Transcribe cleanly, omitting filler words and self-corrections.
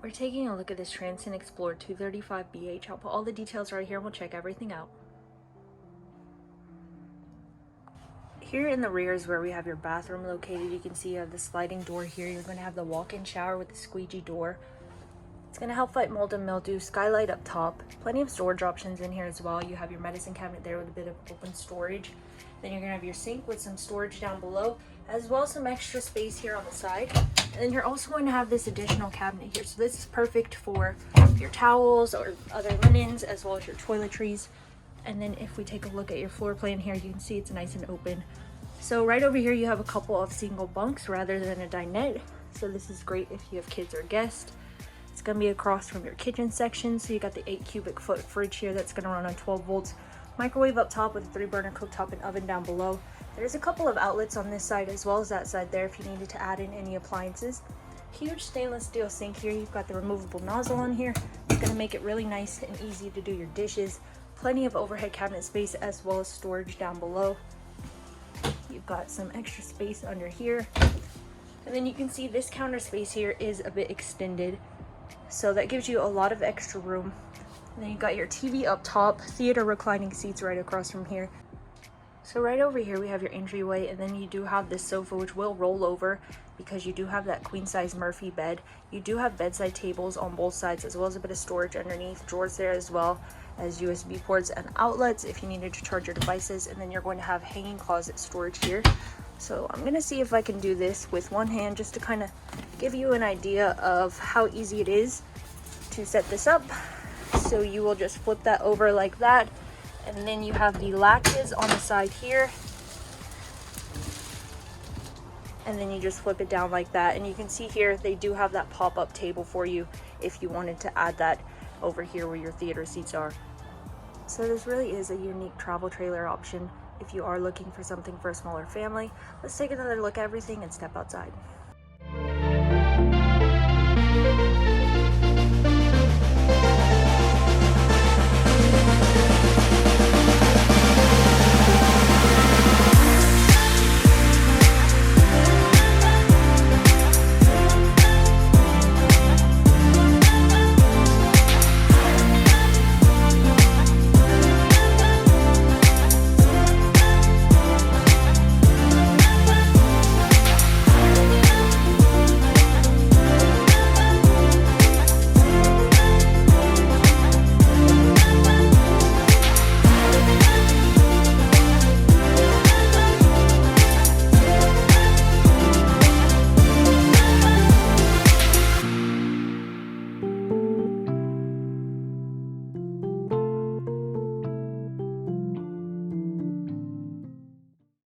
We're taking a look at this Transcend Xplor 235BH. I'll put all the details right here and we'll check everything out. Here in the rear is where we have your bathroom located. You can see you have the sliding door here. You're going to have the walk-in shower with the squeegee door. It's going to help fight mold and mildew. Skylight up top. Plenty of storage options in here as well. You have your medicine cabinet there with a bit of open storage. Then you're going to have your sink with some storage down below, as well as some extra space here on the side. And then you're also going to have this additional cabinet here. So this is perfect for your towels or other linens, as well as your toiletries. And then if we take a look at your floor plan here, you can see it's nice and open. So right over here, you have a couple of single bunks rather than a dinette. So this is great if you have kids or guests. It's going to be across from your kitchen section. So you got the 8 cubic foot fridge here that's going to run on 12 volts. Microwave up top with a 3-burner cooktop and oven down below. There's a couple of outlets on this side as well as that side there if you needed to add in any appliances. Huge stainless steel sink here. You've got the removable nozzle on here. It's going to make it really nice and easy to do your dishes. Plenty of overhead cabinet space as well as storage down below. You've got some extra space under here. And then you can see this counter space here is a bit extended. So that gives you a lot of extra room. And then you got your TV up top, theater reclining seats right across from here. So right over here we have your entryway, and then you do have this sofa which will roll over because you do have that queen size Murphy bed. You do have bedside tables on both sides as well as a bit of storage underneath, drawers there as well as USB ports and outlets if you needed to charge your devices. And then you're going to have hanging closet storage here. So I'm going to see if I can do this with one hand just to kind of give you an idea of how easy it is to set this up. So you will just flip that over like that, and then you have the latches on the side here, and then you just flip it down like that. And you can see here they do have that pop-up table for you if you wanted to add that over here where your theater seats are. So this really is a unique travel trailer option if you are looking for something for a smaller family. Let's take another look at everything and step outside.